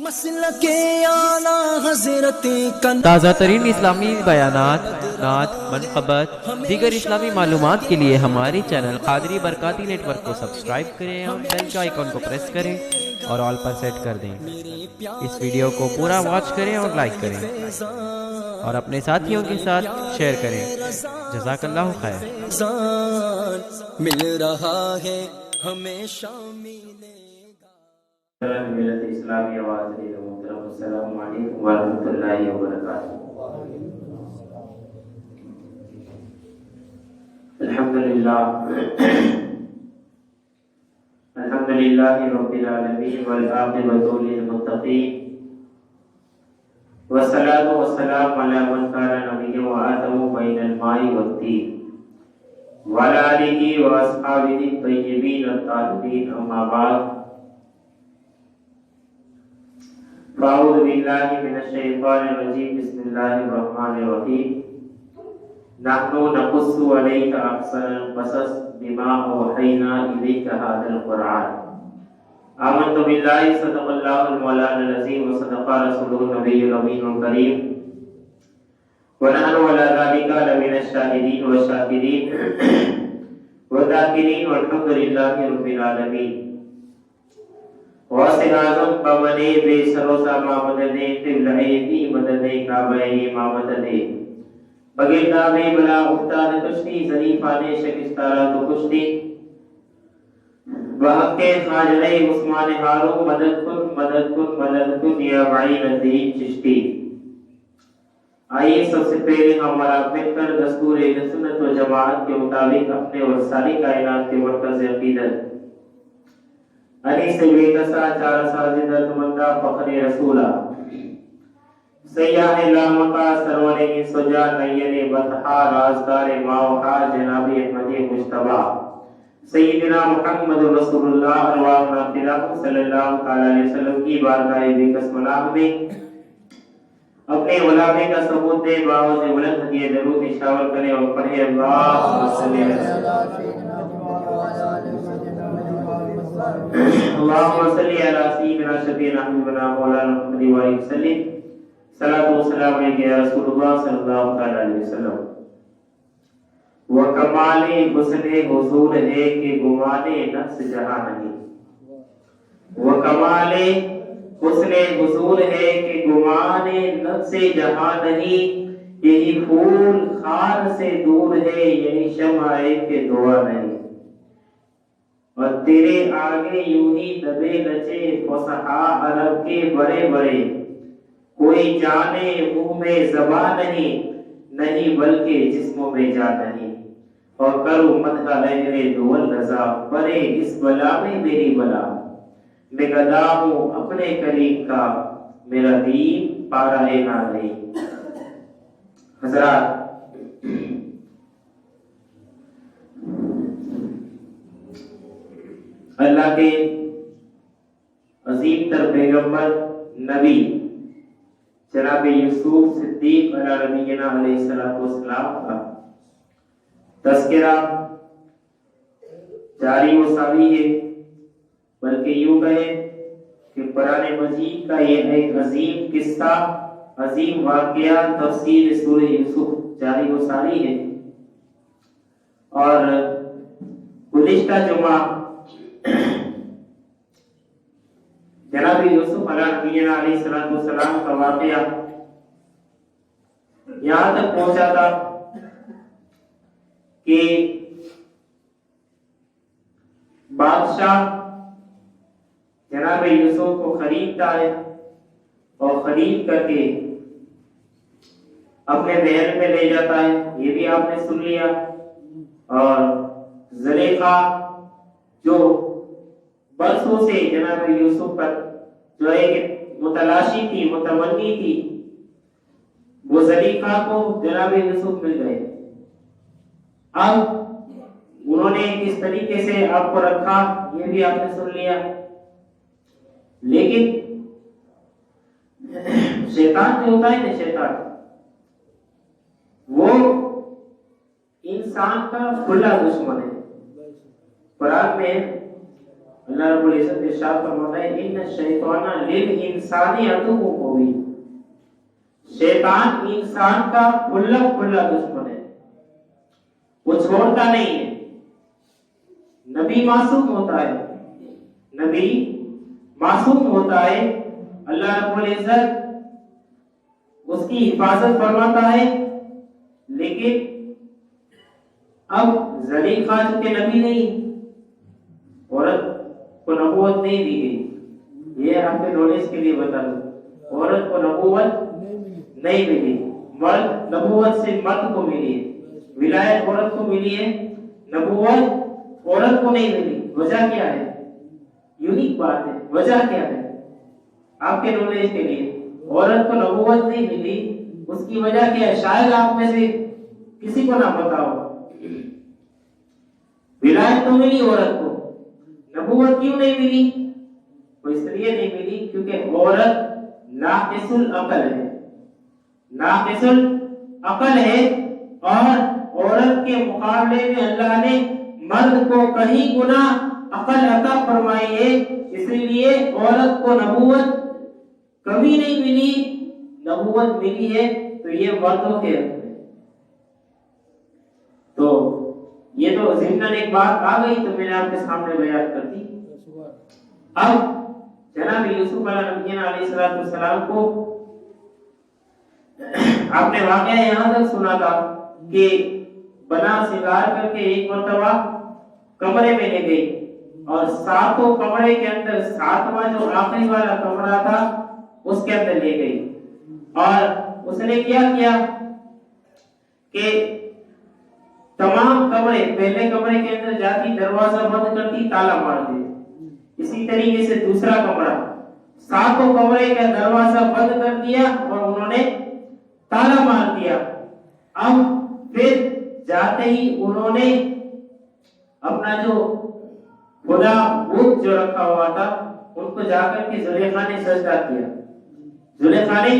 مسلک اعلیٰ حضرت تازہ ترین اسلامی بیانات، نعت، منقبت، دیگر اسلامی معلومات کے لیے ہمارے چینل قادری برکاتی نیٹ ورک کو سبسکرائب کریں اور بیل کے آئیکن کو پریس کریں اور آل پر سیٹ کر دیں۔ اس ویڈیو کو پورا واچ کریں اور لائک کریں اور اپنے ساتھیوں کے ساتھ شیئر کریں۔ جزاک اللہ خیر۔ مل رہا ہے ہمیشہ ملے گا۔ ملت اسلامی آواز محترم السلام علیکم ورحمۃ اللہ وبرکاتہ۔ الحمد للہ رب العالمین والعاقبۃ للمتقین والصلاة والسلام علی من کان نبیا وآدم بین الماء والطین وعلی آلہ واصحابہ الطیبین الطاہرین، اما بعد فاعوذ باللہ من الشیطان الرجیم، بسم اللہ الرحمن الرحیم۔ نحن نقص علیک احسن القصص بما اوحینا الیک ھذا القرآن۔ آمنت باللہ صدق اللہ المولانا العظیم وصدق رسولہ النبی الامین الکریم ونحن علی ذلک لمن الشاہدین والشاکرین والذاکرین والحمد للہ رب العالمین۔ واصل اعظم پونے بے سروسا مامدنے قبلہ مدنے کعبہ مامدنے بغیر داوے بلا افتاد کشتی ظریفانے شکستارا تو کشتی بحق خاجلہ عثمان ہارو مدد کن یا معین الدین چشتی۔ آئیے سب سے پہلے ہمارا مل کر دستور سنت و جماعت کے مطابق اپنے اور ساری کائنات کے مرکز عقیدت علی سے بے کسا چار ساجدت مندہ فخر رسولہ سیاح لامکا سرور سجا نین بطحا رازدار ماوحا جناب احمد مجتبہ سیدنا محمد رسول اللہ ارواحنا فلاح صلی اللہ علیہ وسلم کی بارگاہ بکس ملاح میں اپنے غلامے کا ثبوت دے باوز بلند ہدیہ درود نشاور کرے اور پڑھے اللہ صلی اللہ اللہم صلی علی سیدنا شفیعنا حبیبنا مولانا محمد وآلہ وسلم۔ صلاۃ و سلام علیہ یا رسول اللہ صلی اللہ علیہ وسلم۔ وہ کمال حسن حضور ہے کہ گمان نفس جہاں نہیں، وہ کمال حسن حضور ہے کہ گمان نفس جہاں نہیں، یہی پھول خار سے دور ہے، یہی شمع کہ دعا نہیں، اور تیرے آگے یوں ہی دبے لچے فصحا عرب کے بڑے بڑے، کوئی جانے منہ میں زبان نہیں بلکہ جسموں میں جان نہیں، اور کرو مدح لہر دول رضا، پرے اس بلا میں میری بلا، میں گدا ہوں اپنے کریم کا، میرا دین پارا نہ نہیں۔ حضرات، اللہ کے عظیم تر پیغمبر نبی جناب یوسف صدیق علیہ نبینا علیہ السلام کا تذکرہ جاری و ساری ہے، بلکہ یوں کہیں کہ قرآن مجید کا یہ ایک عظیم قصہ، عظیم واقعہ تفسیر سورہ یوسف جاری و ساری ہے۔ اور گزشتہ جمعہ جناب یوسف علیہ نبینا علیہ السلام کا واقعہ یہاں تک پہنچا تھا کہ بادشاہ جناب یوسف کو خریدتا ہے اور خرید کر کے اپنے محل میں لے جاتا ہے، یہ بھی آپ نے سن لیا۔ اور زلیخا جو برسوں سے جناب یوسف پر جو ایک متلاشی تھی، متمنی تھی، وہ زلیخا کو جناب یوسف مل گئے۔ اب انہوں نے کس طریقے سے آپ کو رکھا یہ بھی آپ نے سن لیا، لیکن شیطان جو ہوتا ہے نا، شیطان وہ انسان کا کھلا دشمن ہے۔ قرآن میں اللہ رب العزت ارشاد فرماتا ہے ان الشیطان للانسان عدو مبین، شیطان انسان کا کھلا کھلا دشمن ہے، وہ چھوڑتا نہیں ہے۔ نبی معصوم ہوتا ہے، نبی معصوم ہوتا ہے، اللہ رب العزت اس کی حفاظت فرماتا ہے، لیکن اب زلیخا جو کہ نبی نہیں، عورت کو نبوت نہیں دی گئی، یہ آپ کے نالج کے لیے بتا دوں، عورت کو نبوت نہیں ملی، مرد نبوت سے مرد کو ملی ہے، ولایت عورت کو ملی ہے، نبوت عورت کو نہیں ملی۔ وجہ کیا ہے؟ یونیک بات ہے، وجہ کیا ہے آپ کے نالج کے لیے؟ عورت کو نبوت نہیں ملی، اس کی وجہ کیا ہے؟ شاید آپ میں سے کسی کو نہ پتا ہو۔ ولایت تو ملی عورت کو، نبوت کیوں نہیں ملی؟ وہ اس لیے نہیں ملی کیونکہ عورت ناقص العقل ہے، ناقص العقل ہے، اور عورت کے مقابلے میں اللہ نے مرد کو کہیں گنا عقل عطا فرمائی ہے، اس لیے عورت کو نبوت کبھی نہیں ملی، نبوت ملی ہے تو یہ مردوں کے حق میں۔ تو یہ تو ضمن ایک بات آ گئی تو میں نے آپ کے سامنے بیان کر دی۔ اب جناب یوسف علیہ السلام کو آپ نے واقعہ یہاں تک سنا تھا کہ بنا سنگار کر کے ایک مرتبہ کمرے میں لے گئی، اور ساتوں کمرے کے اندر ساتواں جو آخری والا کمرہ تھا اس کے اندر لے گئی، اور اس نے کیا کیا کہ تمام کمرے، پہلے کمرے کے اندر جاتی دروازہ بند کرتی تالا مار دی، اسی طریقے سے دوسرا کمرہ، ساتوں کمرے کا دروازہ بند کر دیا اور انہوں نے تالا مار دیا۔ اب پھر جاتے ہی انہوں نے اپنا جو خدا بت جو رکھا ہوا تھا ان کو جا کر کے زلیخا نے سجدہ کیا، زلیخا نے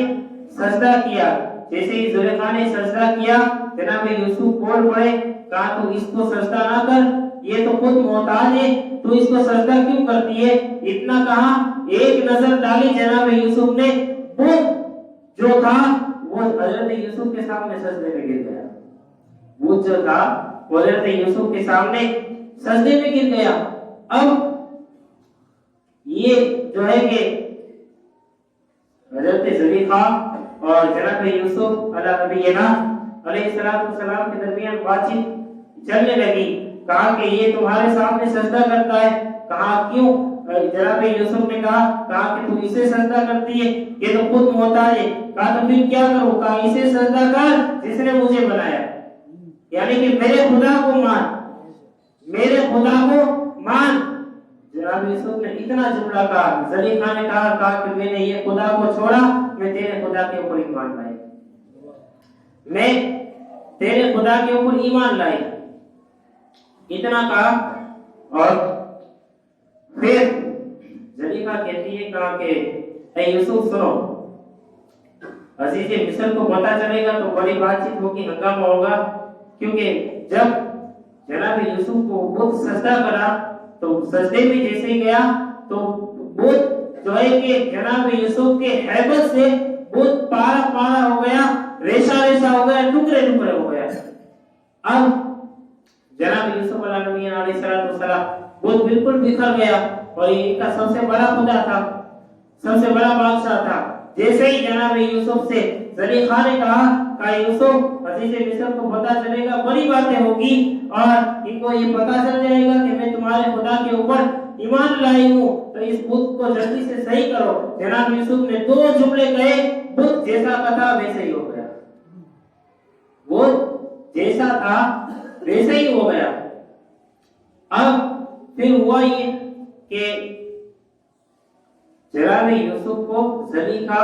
سجدہ کیا۔ جیسے ہی زلیخا نے سجدہ کیا جناب یوسف بول پڑے، کہا تو اس کو سجدہ نہ کر، یہ تو خود محتاج ہے، تو اس کو سجدہ کیوں کرتی ہے؟ اتنا کہا، ایک نظر ڈالی جناب یوسف نے، بت جو تھا وہ حضرت یوسف کے سامنے سجدے میں گر گیا، بت جو تھا وہ حضرت یوسف کے سامنے سجدے میں گر گیا۔ اب یہ جو ہے کہ حضرت زلیخا اور جناب یوسف علیہ نبینا علیہ السلام کے درمیان بات چیت چلنے لگی، کہا کہ یہ تمہارے سامنے سجدہ کرتا ہے، کہا کیوں؟ جناب یوسف نے کہا کہ تو اسے سجدہ کرتی ہے، یہ تو خود محتاج ہے، کہا تو پھر کیا کروں؟ کہا اسے سجدہ کر جس نے مجھے بنایا، یعنی کہ میرے خدا کو مان، میرے خدا کو مان۔ جناب یوسف نے اتنا جملہ کہا، زلیخا نے کہا کہ میں نے یہ خدا کو چھوڑا، میں تیرے خدا کے اوپر ایمان لائی، میں تیرے خدا کے اوپر ایمان لائی، اتنا کہا۔ اور پھر زلیخا کہتی ہے، کہا کہ اے یوسف سنو، عزیز مصر کو پتہ چلے گا تو بڑی بات چیت ہوگی، ہنگامہ ہوگا، کیونکہ جب جناب یوسف کو بت سجدہ کرا تو سجدے میں جیسے گیا تو بت جو ہے کہ جناب یوسف کے ہیبت سے بت پارا پارا ہو گیا، ریشہ ریشہ ہو گیا، ٹکڑے ٹکڑے ہو گیا۔ اب جناب یوسف علیہ السلام بت بالکل بکھر گیا، اور یہ ان کا سب سے بڑا خدا تھا، سب سے بڑا بادشاہ تھا۔ جیسے ہی جناب یوسف سے زلیخا نے کہا یوسف عزیز مصر کو پتہ چلے گا، بڑی باتیں ہوگی، اور ان کو یہ پتہ چل جائے گا کہ میں تمہارے خدا کے اوپر ایمان لائی ہوں، تو اس بت کو جلدی سے صحیح کرو۔ جناب یوسف نے دو جملے کہے، بت جیسا تھا ویسے ہی ہو گیا، وہ جیسا تھا ویسے ہی ہو گیا۔ اب پھر ہوا یہ کہ جناب یوسف کو زلیخا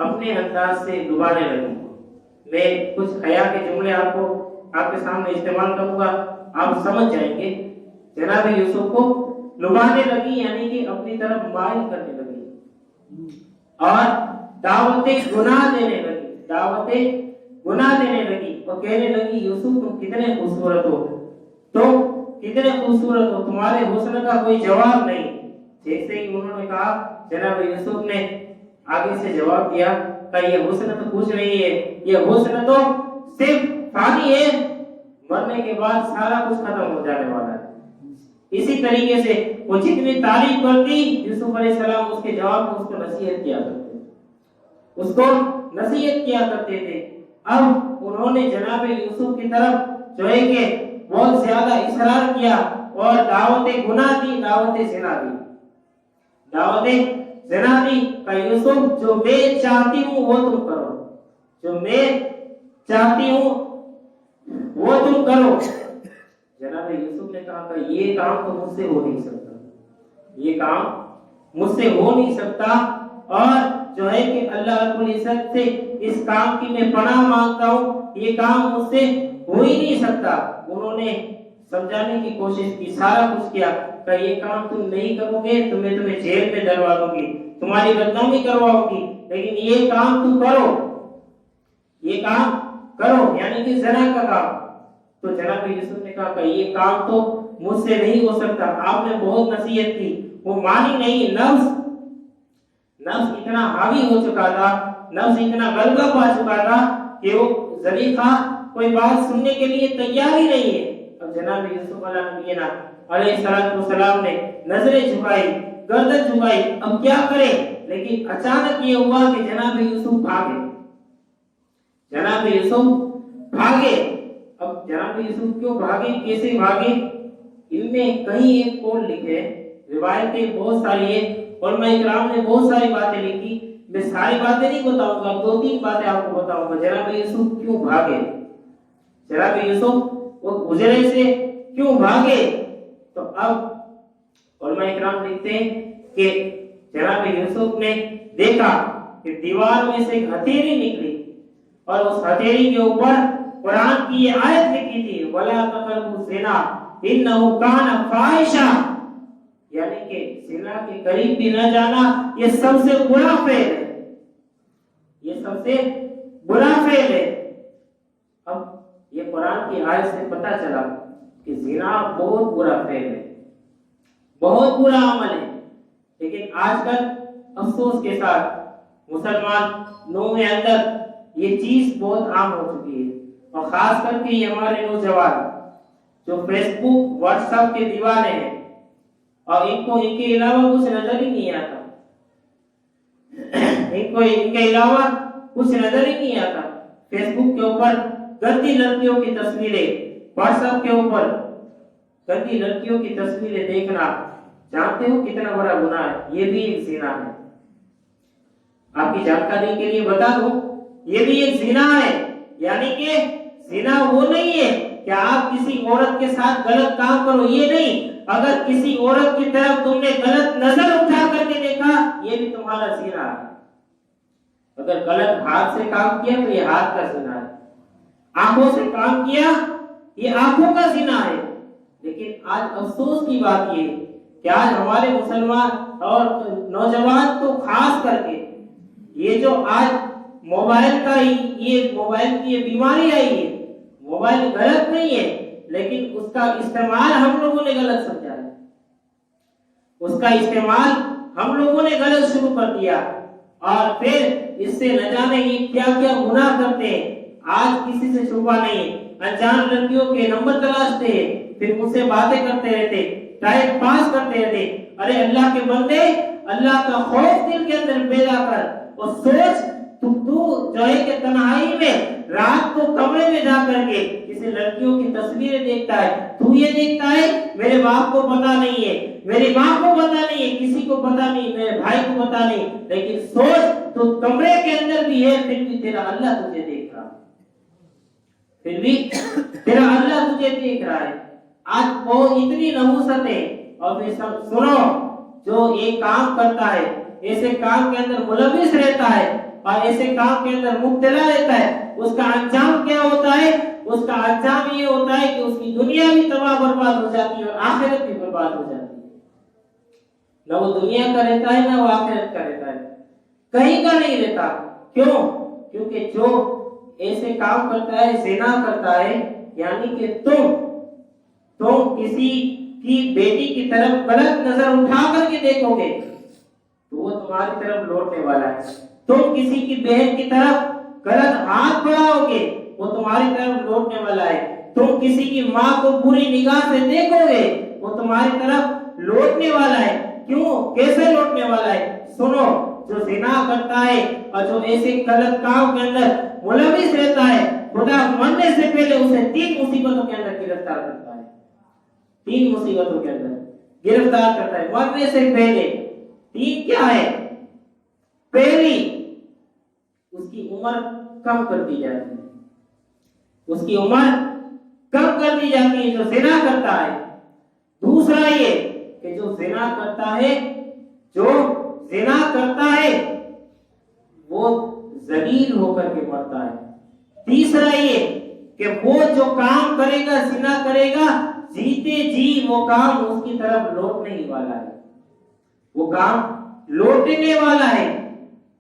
اپنے انداز سے ڈبانے لگی۔ میں کچھ حیا کے جملے آپ کے سامنے استعمال کروں گا، آپ سمجھ جائیں گے۔ جناب یوسف کو لبانے لگی، یعنی کہ اپنی طرف مائل کرنے لگی، اور دعوت گناہ دینے لگی، دعوت گناہ دینے لگی، اور کہنے لگی یوسف تم کتنے خوبصورت ہو۔ تو کتنے خوبصورت ہو، تمہارے حسن کا کوئی جواب نہیں۔ جیسے ہی انہوں نے کہا، جناب یوسف نے آگے سے جواب دیا کہ یہ حسن تو کچھ نہیں ہے، یہ حسن تو صرف فانی ہے، مرنے کے بعد سارا کچھ ختم ہو جانے والا ہے۔ اسی طریقے سے وہ جتنی تعریف کرتی، یوسف علیہ السلام اس کے جواب میں اس کو نصیحت کیا کرتے، اس کو نصیحت کیا کرتے تھے۔ اب انہوں نے جناب یوسف کی طرف جو ہے کہ بہت زیادہ اصرار کیا اور دعوت گناہ دی، دعوت زنا دی، دعوت زنا دی کہ یوسف جو میں چاہتی ہوں وہ تم کرو، جو میں چاہتی ہوں وہ تم کرو۔ جناب یوسف نے کہا کہ یہ کام تو مجھ سے ہو نہیں سکتا، یہ کام مجھ سے ہو نہیں سکتا، اور جو ہے کہ اللہ رب العزت سے اس کام کی میں پناہ مانگتا ہوں، یہ کام مجھ سے ہو ہی نہیں سکتا۔ انہوں نے سمجھانے کی کوشش کی، سارا کچھ کیا کہ یہ کام تم نہیں کرو گے تو میں تمہیں جیل میں ڈلوا دوں گی، تمہاری بدنامی کرواؤں گی، لیکن یہ کام تم کرو، یہ کام کرو، یعنی کہ زنا کا کام۔ تو جناب یوسف نے کہا کہ یہ کام تو مجھ سے نہیں ہو سکتا۔ آپ نے بہت نصیحت کی، وہ مانی نہیں۔ نفس اتنا حاوی ہو چکا تھا، نفس اتنا غلبہ پا چکا تھا کہ وہ زلیخا کوئی بات سننے کے لیے تیار ہی نہیں ہے۔ اب جناب یوسف علیہ السلام نے نظریں جھکائی، گردن جھکائی، اب کیا کرے؟ لیکن اچانک یہ ہوا کہ جناب یوسف بھاگے، جناب یوسف بھاگے۔ اب جناب یوسف کیوں بھاگے، کیسے بھاگے؟ ان میں کہیں ایک قول لکھے، روایتیں بہت ساری ہیں، علماء کرام نے بہت ساری باتیں لکھی، میں ساری باتیں نہیں بتاؤں گا، دو تین باتیں آپ کو بتاؤں گا۔ جناب یوسف کیوں بھاگے، جناب یوسف وہ گزرے سے کیوں بھاگے؟ تو اب علماء کرام لکھتے ہیں کہ جناب یوسف نے دیکھا کہ دیوار میں سے ایک ہتھیلی نکلی، اور اس ہتھیلی کے اوپر قرآن کی یہ آیت لکھی تھی، وَلَا تَقْرَبُوا الزِّنَا إِنَّهُ كَانَ فَاحِشًا، یعنی کہ زنا کے قریب بھی نہ جانا، یہ سب سے برا فعل ہے، یہ سب سے برا فعل ہے۔ اب یہ قرآن کی آیت سے پتہ چلا کہ زنا بہت برا فعل ہے، بہت برا عمل ہے، لیکن آج کل افسوس کے ساتھ مسلمانوں میں اندر یہ چیز بہت عام ہو چکی ہے، اور خاص کر کے یہ ہمارے نوجوان جو فیس بک واٹس ایپ کے دیوانے ہیں، اور ان کو ان کے علاوہ کچھ نظر ہی نہیں آتا، ان کو ان کے علاوہ کچھ نظر ہی نہیں آتا۔ فیس بک کے اوپر گندی لڑکیوں کی تصویریں، واٹس ایپ کے اوپر گندی لڑکیوں کی تصویریں دیکھنا، جانتے ہو کتنا بڑا گناہ ہے؟ یہ بھی ایک زنا ہے۔ آپ کی جانکاری کے لیے بتا دوں، یہ بھی ایک زنا ہے، یعنی کہ زنا وہ نہیں ہے کہ آپ کسی عورت کے ساتھ غلط کام کرو، یہ نہیں، اگر کسی عورت کی طرف تم نے غلط نظر اٹھا کر کے دیکھا، یہ بھی تمہارا زنا ہے۔ اگر غلط ہاتھ سے کام کیا تو یہ ہاتھ کا زنا ہے، آنکھوں سے کام کیا یہ آنکھوں کا زنا ہے۔ لیکن آج افسوس کی بات یہ ہے کہ آج ہمارے مسلمان اور نوجوان تو خاص کر کے یہ جو آج موبائل کی یہ بیماری آئی ہے، موبائل غلط نہیں ہے، لیکن اس کا استعمال ہم لوگوں نے غلط سمجھا ہے، اس کا استعمال ہم لوگوں نے غلط شروع کر دیا، اور پھر اس سے نہ جانے یہ کیا کیا گناہ کرتے ہیں۔ آج کسی سے چھپا نہیں، انجان لڑکیوں کے نمبر تلاشتے ہیں، پھر ان سے باتیں کرتے رہتے، ٹائم پاس کرتے رہتے۔ ارے اللہ کے بندے، اللہ کا خوف دل کے اندر پیدا کر، اور سوچ تو جو ہے کہ تنہائی میں رات کو کمرے میں جا کر کے کسی لڑکیوں کی تصویریں دیکھتا ہے، تو یہ دیکھتا ہے میرے باپ کو پتا نہیں ہے، میری ماں کو پتا نہیں ہے، کسی کو پتا نہیں، میرے بھائی کو پتا نہیں، لیکن سوچ تو کمرے کے اندر بھی ہے، پھر بھی تیرا اللہ تجھے دیکھ رہا، پھر بھی تیرا اللہ تجھے دیکھ رہا ہے۔ آج وہ اتنی نحوست ہے، اور پھر سنو، جو ایک کام کرتا ہے، ایسے کام کے اندر ملوث رہتا ہے اور ایسے کام کے اندر مبتلا رہتا ہے، اس کا انجام کیا ہوتا ہے؟ اس کا انجام یہ ہوتا ہے کہ اس کی دنیا بھی تباہ برباد ہو جاتی ہے اور آخرت بھی برباد ہو جاتی ہے۔ نہ وہ دنیا کا رہتا ہے، نہ وہ آخرت کا رہتا ہے، کہیں کا نہیں رہتا۔ کیوں؟ کیونکہ جو ایسے کام کرتا ہے، زنا کرتا ہے، یعنی کہ تم تم کسی کی بیٹی کی طرف غلط نظر اٹھا کر کے دیکھو گے تو وہ تمہاری طرف لوٹنے والا ہے. تم کسی کی بہن کی طرف غلط ہاتھ بڑھاؤ گے وہ تمہاری طرف لوٹنے والا ہے. تم کسی کی ماں کو بری نگاہ سے دیکھو گے وہ تمہاری طرف لوٹنے والا ہے. کیوں؟ کیسے لوٹنے والا ہے؟ سنو، جو زنا کرتا ہے اور جو ایسے غلط کام کے اندر ملوث رہتا ہے خدا مرنے سے پہلے اسے 3 مصیبتوں کے اندر گرفتار کرتا ہے. 3 مصیبتوں کے اندر گرفتار کرتا ہے مرنے سے پہلے. 3 کیا ہے؟ پہلی، اس کی عمر کم کر دی جاتی ہے. اس کی عمر کم کر دی جاتی ہے جو زنا کرتا ہے. دوسرا یہ کہ جو زنا کرتا ہے وہ ذلیل ہو کر کے مرتا ہے. تیسرا یہ کہ وہ جو کام کرے گا زنا کرے گا جیتے جی وہ کام اس کی طرف لوٹنے ہی والا ہے. وہ کام لوٹنے والا ہے.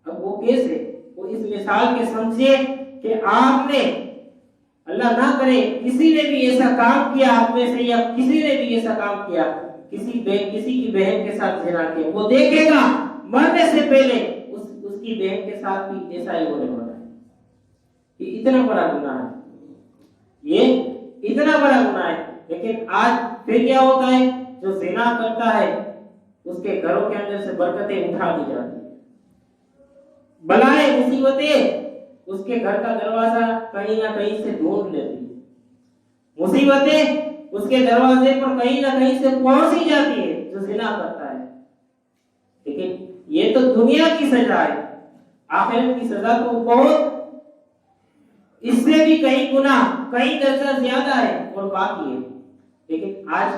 اب وہ کیسے؟ وہ اس مثال کے سمجھے کہ آپ نے، اللہ نہ کرے کسی نے بھی ایسا کام کیا آپ میں سے، یا کسی نے بھی ایسا کام کیا کسی کی بہن کے ساتھ زنا کیا، وہ دیکھے گا مرنے سے پہلے اس کی بہن کے ساتھ بھی ایسا ہی ہونے والا ہے. یہ اتنا بڑا گناہ ہے. یہ اتنا بڑا گناہ ہے. لیکن آج پھر کیا ہوتا ہے؟ جو زنا کرتا ہے اس کے گھروں کے اندر سے برکتیں اٹھا دی جاتی ہیں. بلائیں مصیبتیں اس کے گھر کا دروازہ کہیں نہ کہیں سے ڈھونڈ لیتی ہے. مصیبتیں اس کے دروازے پر کہیں نہ کہیں سے پہنچ ہی جاتی ہے جو زنا کرتا ہے. لیکن یہ تو دنیا کی سزا ہے. آخرت کی سزا تو بہت اس سے بھی کئی گنا کئی درجہ زیادہ ہے اور باقی ہے. لیکن آج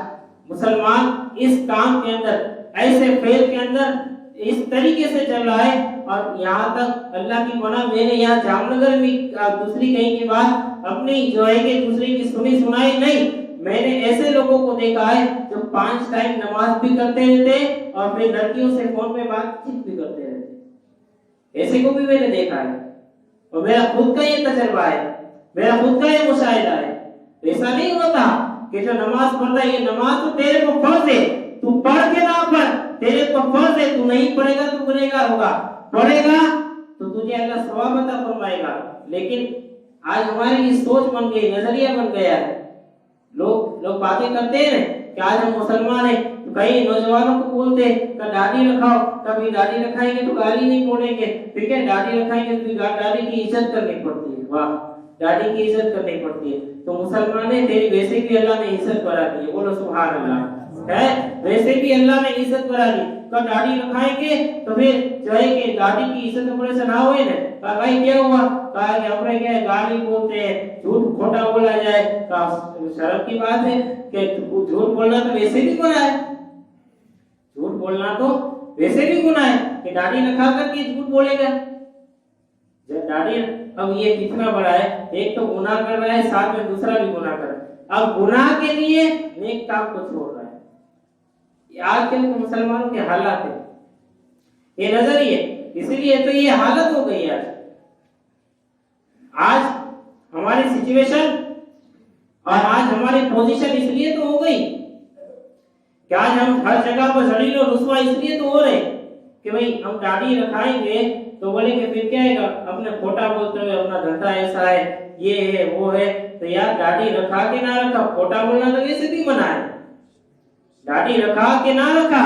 مسلمان اس کام کے اندر، ایسے فیل کے اندر اس طریقے سے چل رہا ہے. اور یہاں تک اللہ کی پناہ، میں نے یہاں جام نگر میں دوسری کہیں کی بات اپنی جو ہے کہ دوسری کی سنی سنائی نہیں، میں نے ایسے لوگوں کو دیکھا ہے جو 5 ٹائم نماز بھی کرتے رہتے اور پھر لڑکیوں سے فون پہ بات چیت بھی کرتے رہتے. ایسے کو بھی میں نے دیکھا ہے اور میرا خود کا یہ تجربہ ہے، میرا خود کا یہ مشاہدہ ہے. ایسا نہیں ہوتا کہ جو نماز پڑھتا ہے، یہ نماز تو تیرے کو فرض ہے، تو پڑھ کے نہ پڑھ، تیرے کو فرض ہے، تو نہیں پڑھے گا تو گنہگار ہوگا، پڑھے گا تو تجھے اللہ ثواب عطا فرمائے گا. لیکن آج ہماری یہ سوچ بن گئی، نظریہ بن گیا ہے. لوگ باتیں کرتے ہیں کہ آج ہم مسلمان ہیں، تو کئی نوجوانوں کو بولتے ہیں کہ داڑھی رکھاؤ، کبھی داڑھی رکھائیں گے تو گالی نہیں پڑیں گے، ٹھیک ہے، داڑھی رکھائیں گے تو داڑھی کی عزت کرنی پڑتی ہے. واہ، داڑھی کی عزت کرنی پڑتی ہے. تو مسلمان ہے، تیری ویسے بھی اللہ نے عزت بڑھا دی ہے. بولو سبحان اللہ. ہے ویسے بھی اللہ نے عزت بڑھا دی. کہ داڑھی رکھائیں گے تو پھر جو ہے کہ داڑھی کی عزت بڑے سے نہ ہوئے نا. کہا بھائی کیا ہوا؟ کہا کہ ہمارے کیا ہے گالی بولتے ہیں، جھوٹ کھوٹا بولا جائے. کہا شرم کی بات ہے کہ جھوٹ بولنا تو ویسے بھی گناہ ہے. جھوٹ بولنا تو ویسے بھی گناہ ہے کہ داڑھی رکھا کر کے جھوٹ بولے گا. داڑھی اب یہ کتنا بڑا ہے، ایک تو گناہ کر رہا ہے، ساتھ میں دوسرا بھی گناہ کر رہا ہے. اب گناہ کے لیے نیک کام کو چھوڑ رہا ہے. یہ آج کل کے مسلمانوں کے حالات ہے، یہ نظریہ، اسی لیے تو یہ حالت ہو گئی. آج ہماری سچویشن اور آج ہماری پوزیشن اس لیے تو ہو گئی کہ آج ہم ہر جگہ پر ذلیل اور رسوا اس لیے تو ہو رہے کہ بھئی ہم داڑھی رکھائیں گے تو بولے کہ پھر کیا ہے گا، اپنے کھوٹا بولتے ہوئے اپنا دھندا ایسا ہے، یہ ہے وہ ہے. تو یار داڑھی رکھا کے نہ رکھا، کھوٹا بولنا تو ویسے بھی منع ہے. داڑھی رکھا کے نہ رکھا،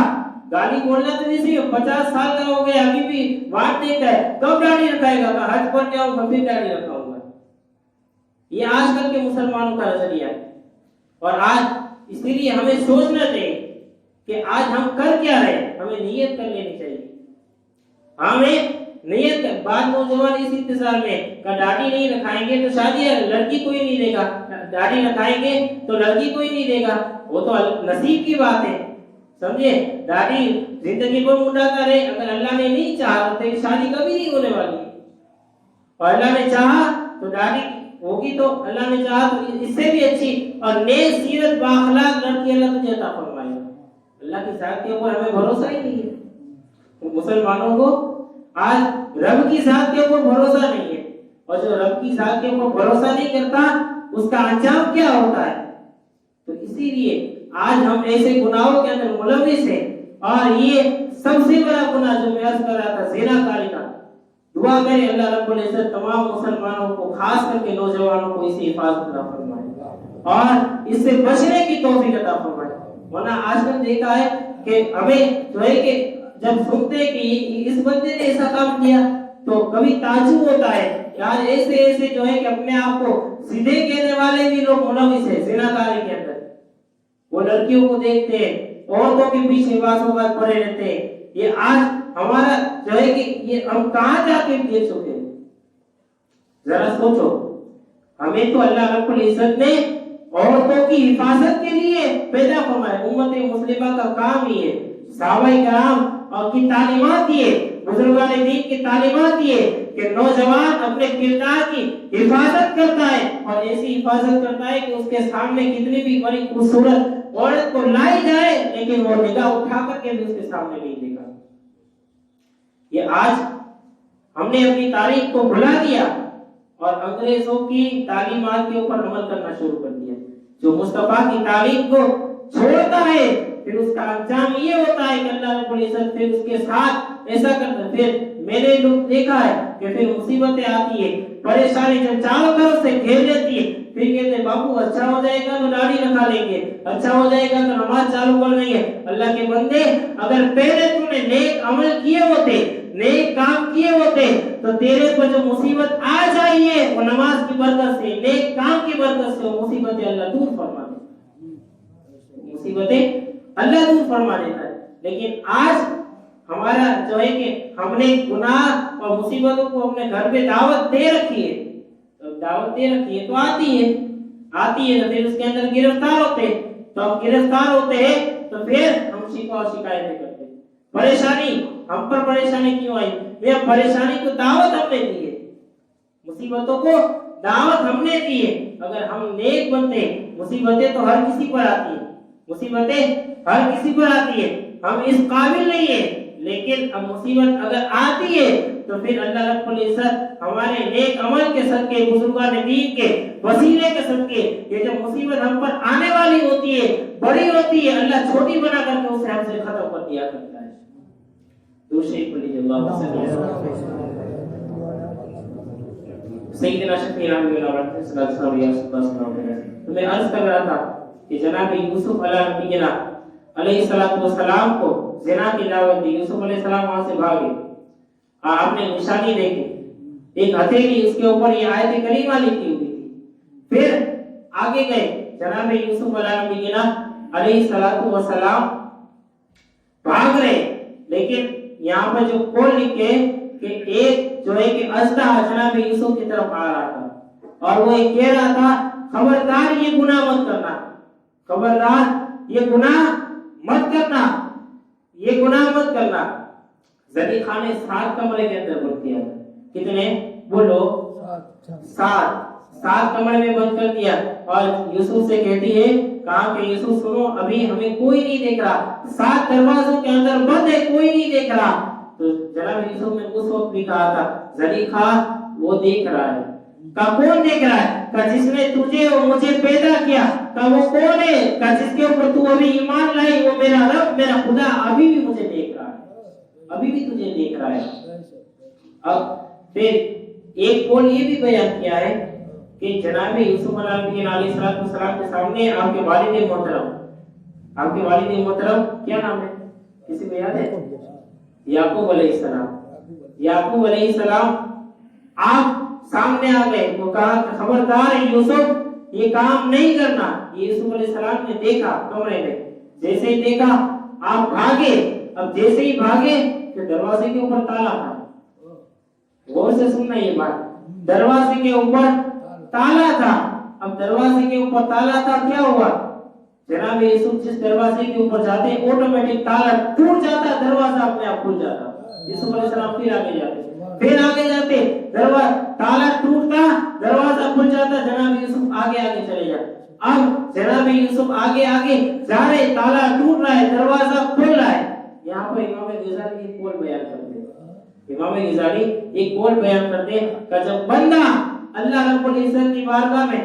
گالی بولنا تو ویسے 50 سال کا ہو گیا ابھی بھی بات دیکھتا ہے، کب داڑھی رکھائے گا؟ کہ حج پر جاؤں گا پھر داڑھی رکھاؤں گا. یہ آج کل کے مسلمانوں کا نظریہ ہے. اور آج اسی لیے ہمیں سوچنا چاہیے کہ آج ہم کر کیا رہے ہیں. ہمیں نیت کر لینی چاہیے. ہمیں نیت، بعض نوجوان اس انتظار میں کہ داڑھی نہیں رکھائیں گے تو شادی لڑکی کوئی نہیں دے گا، داڑھی رکھائیں گے تو لڑکی کوئی نہیں دے گا. وہ تو نصیب کی بات ہے، سمجھے. داڑھی زندگی بھر منڈاتا رہے، اگر اللہ نے نہیں چاہا تو تیری شادی کبھی نہیں ہونے والی. اور اللہ نے چاہا تو داڑھی ہوگی، تو اللہ نے چاہا تو اس سے بھی اچھی اور نیک سیرت بااخلاق لڑکی اللہ تجھے عطا فرمائے گا. اللہ کی ذات کے اوپر ہمیں بھروسہ ہی نہیں ہے. مسلمانوں کو آج رب کی ذات کے اوپر بھروسہ نہیں ہے. اور جو رب کی ذات کے اوپر بھروسہ نہیں کرتا اس کا انجام کیا ہوتا ہے؟ تو اسی اسی لیے آج ہم ایسے گناہوں کے اندر ملوث ہیں، اور یہ سب سے بڑا گناہ جو میں عرض کر رہا تھا زنا کاری کا، دعا کریں اللہ رب العزت تمام مسلمانوں کو، خاص کر کے نوجوانوں کو اس سے حفاظت عطا فرمائے اور اس سے بچنے کی توفیق عطا فرمائے۔ ورنہ آج کل دیکھا ہے کہ ہمیں جو ہے کہ جب سنتے ہیں کہ اس بندے نے ایسا کام کیا تو کبھی تعجب ہوتا ہے، یار ایسے جو ہے کہ اپنے آپ کو سیدھے کہنے والے بھی لوگ ملوث ہیں زنا کاری کے اندر۔ وہ لڑکیوں کو دیکھتے ہیں، عورتوں کے پیچھے بازو بات پڑے رہتے ہیں۔ یہ آج ہمارا جو ہے کہ یہ ہم کہاں جا کے گر چکے ہیں؟ ذرا سوچو، ہمیں تو اللہ رب العزت نے عورتوں کی حفاظت کے لیے پیدا فرمایا، امت مسلمہ کا کام ہی ہے۔ صحابہ کرام کی تعلیمات یہ، بزرگان دین کی تعلیمات یہ کہ نوجوان اپنے کردار کی حفاظت کرتا ہے، اور ایسی حفاظت کرتا ہے کہ اس کے سامنے کتنی بھی بڑی خوبصورت عورت کو لائی جائے لیکن وہ نگاہ اٹھا کر کے بھی اس کے سامنے نہیں دیکھا۔ یہ آج ہم نے اپنی تاریخ کو بھلا دیا اور انگریزوں کی تعلیمات کے اوپر عمل کرنا شروع کر دیا۔ جو مصطفیٰ کی تعلیم کو چھوڑتا ہے پھر اس کا انجام یہ ہوتا ہے کہ اللہ رب العزت پھر اس کے ساتھ ایسا کرتا ہے۔ پھر میں نے دیکھا ہے کہ پھر مصیبتیں آتی ہے، پریشانی جب چاروں طرف سے گھیر لیتی ہے، پھر کہتے ہیں بابو اچھا ہو جائے گا تو داڑھی رکھا لیں گے، اچھا ہو جائے گا تو نماز چالو کر لیں گے۔ اللہ کے بندے، اگر پہلے تم نے نیک عمل کیے ہوتے، نیک کام کیے ہوتے تو تیرے پر جو مصیبت آ جائیے وہ نماز کی برکت سے، نیک کام کی برکت سے، وہ مصیبتیں اللہ دور فرما دے، مصیبتیں اللہ دور فرما دیتا ہے۔ لیکن آج ہمارا جو ہے کہ ہم نے گناہ اور مصیبتوں کو اپنے گھر میں دعوت دے رکھی ہے، دعوت دے رکھی ہے تو آتی ہے تو پھر اس کے اندر گرفتار ہوتے ہیں، تو ہم گرفتار ہوتے ہیں تو پھر ہم شکوہ اور شکایتیں کرتے ہیں۔ پریشانی ہم پر پریشانی کیوں آئی؟ یہ پریشانی کو دعوت ہم نے دی ہے، مصیبتوں کو دعوت ہم نے دی ہے۔ اگر ہم نیک بنتے، مصیبتیں تو ہر کسی پر آتی ہیں، مصیبتیں ہر کسی پر آتی ہے، ہم اس قابل نہیں ہیں، لیکن اب مصیبت اگر آتی ہے تو پھر اللہ رب العزت ہمارے نیک عمل کے صدقے، بزرگان دین کے وسیلے کے صدقے، یہ جو مصیبت ہم پر آنے والی ہوتی ہے، بڑی ہوتی ہے، اللہ چھوٹی بنا کر کے اسے ہم سے ختم کر دیا کرتا ہے۔ دوسری پڑھی اللہ سیدنا شفیع اعظم صلی اللہ علیہ وسلم۔ تو میں عرض کر رہا تھا کہ جناب یوسف علیہ نبینا علیہ السلام کو زنا کی دعوت دی، یوسف علیہ السلام وہاں سے بھاگے، آپ نے نشانی دیکھی، ایک ہتھیلی اس کے اوپر یہ آیت کریمہ لکھی ہوئی تھی۔ پھر آگے گئے، جناب یوسف علیہ نبینا علیہ السلام بھاگ رہے، لیکن یہاں پر جو کون لکھے کہ ایک جو ہے کہ اژدہا جناب یوسف کی طرف آ رہا تھا اور وہ کہہ رہا تھا خبردار یہ گناہ مت کرنا، خبردار یہ گناہ مت کرنا، یہ گناہ مت کرنا۔ زلیخا نے 7 کمرے کے اندر بند کیا، کتنے بولو؟ 7 کمرے میں بند کر دیا، اور یوسف سے کہتی ہے، کہا کہ یوسف سنو ابھی ہمیں کوئی نہیں دیکھ رہا، 7 دروازوں کے اندر بند ہے، کوئی نہیں دیکھ رہا۔ تو جناب یوسف نے اس وقت بھی کہا تھا زلیخا وہ دیکھ رہا ہے۔ کہا کون دیکھ رہا ہے؟ کہا جس نے تجھے اور مجھے پیدا کیا۔ کہا وہ کون ہے؟ کہا جس کے اوپر تو ابھی ایمان لائی، وہ میرا رب، میرا خدا ابھی بھی مجھے دیکھ رہا ہے، ابھی بھی تجھے دیکھ رہا ہے۔ اب پھر ایک قول یہ بھی بیان کیا ہے کہ جناب یوسف علیہ السلام کے سامنے آپ کے والد محترم، آپ کے والد محترم کیا نام ہے؟ کسی کو یاد ہے؟ یعقوب علیہ السلام۔ یعقوب علیہ السلام آپ سامنے آ گئے، وہ کہا کہ خبردار ہے یوسف یہ کام نہیں کرنا۔ یوسف علیہ السلام نے دیکھا کمرے میں، جیسے ہی دیکھا آپ بھاگے۔ اب جیسے ہی بھاگے کہ دروازے کے اوپر تالا تھا، غور سے سننا یہ بات، دروازے کے اوپر تالا تھا۔ اب دروازے کے اوپر تالا تھا، کیا ہوا؟ جناب یوسف جس دروازے کے اوپر جاتے آٹومیٹک تالا ٹوٹ جاتا، دروازہ اپنے آپ کھل جاتا۔ یوسف علیہ السلام پھر آگے جاتے، دروازہ تالا ٹوٹتا، دروازہ کھل جاتا، جناب یوسف آگے چلے جاتے۔ اب جناب یوسف آگے جا رہے، تالا ٹوٹ رہا ہے، دروازہ کھل رہا ہے۔ یہاں پر امام غزالی ایک قول بیان کرتے ہیں، امام غزالی ایک قول بیان کرتے ہیں کہ جب بندہ اللہ رب العزت کی بارگاہ میں